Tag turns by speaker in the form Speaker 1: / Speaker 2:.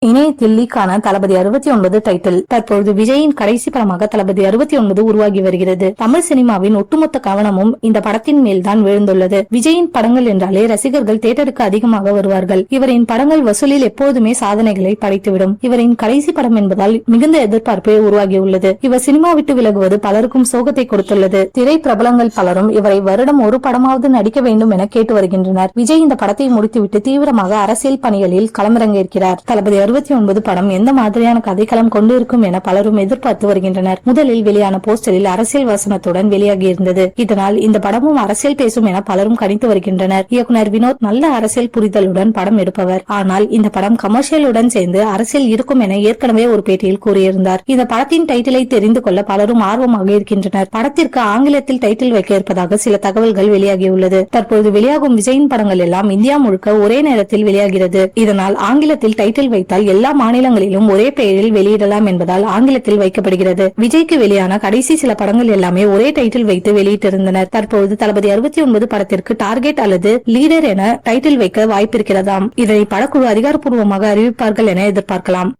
Speaker 1: இணையத்தில் லீக்கான தளபதி 69 டைட்டில் தற்பொழுது விஜயின் கடைசி படமாக தளபதி 69 உருவாகி வருகிறது. தமிழ் சினிமாவின் ஒட்டுமொத்த கவனமும் இந்த படத்தின் மேல்தான் விழுந்துள்ளது. விஜயின் படங்கள் என்றாலே ரசிகர்கள் தியேட்டருக்கு அதிகமாக வருவார்கள். இவரின் படங்கள் வசூலில் எப்போதுமே சாதனைகளை படைத்துவிடும். இவரின் கடைசி படம் என்பதால் மிகுந்த எதிர்பார்ப்பு உருவாகியுள்ளது. இவர் சினிமா விட்டு விலகுவது பலருக்கும் சோகத்தை கொடுத்துள்ளது. திரை பிரபலங்கள் பலரும் இவரை வருடம் ஒரு படமாவது நடிக்க வேண்டும் என கேட்டு வருகின்றனர். விஜய் இந்த படத்தை முடித்துவிட்டு தீவிரமாக அரசியல் பணிகளில் களமிறங்க இருக்கிறார். தளபதி 69 படம் எந்த மாதிரியான கதைக்களம் கொண்டு இருக்கும் என பலரும் எதிர்பார்த்து வருகின்றனர். முதலில் வெளியான போஸ்டரில் அரசியல் வசனத்துடன் வெளியாகி இருந்தது. இதனால் இந்த படமும் அரசியல் பேசும் என பலரும் கணித்து வருகின்றனர். இயக்குனர் வினோத் நல்ல அரசியல் புரிதலுடன் படம் எடுப்பவர். ஆனால் இந்த படம் கமர்ஷியலுடன் சேர்ந்து அரசியல் இருக்கும் என ஏற்கனவே ஒரு பேட்டியில் கூறியிருந்தார். இந்த படத்தின் டைட்டிலை தெரிந்து கொள்ள பலரும் ஆர்வமாக இருக்கின்றனர். படத்திற்கு ஆங்கிலத்தில் டைட்டில் வைக்க இருப்பதாக சில தகவல்கள் வெளியாகியுள்ளது. தற்போது வெளியாகும் விஜயின் படங்கள் எல்லாம் இந்தியா முழுக்க ஒரே நேரத்தில் வெளியாகிறது. இதனால் ஆங்கிலத்தில் டைட்டில் வைத்தால் எல்லா மாநிலங்களிலும் ஒரே பெயரில் வெளியிடலாம் என்பதால் ஆங்கிலத்தில் வைக்கப்படுகிறது. விஜய்க்கு வெளியான கடைசி சில படங்கள் எல்லாமே ஒரே டைட்டில் வைத்து வெளியிட்டிருந்தனர். தற்போது தளபதி 69 படத்திற்கு டார்கெட் அல்லது லீடர் என டைட்டில் வைக்க வாய்ப்பிருக்கிறதாம். இதனை படக்குழு அதிகாரப்பூர்வமாக அறிவிப்பார்கள் என எதிர்பார்க்கலாம்.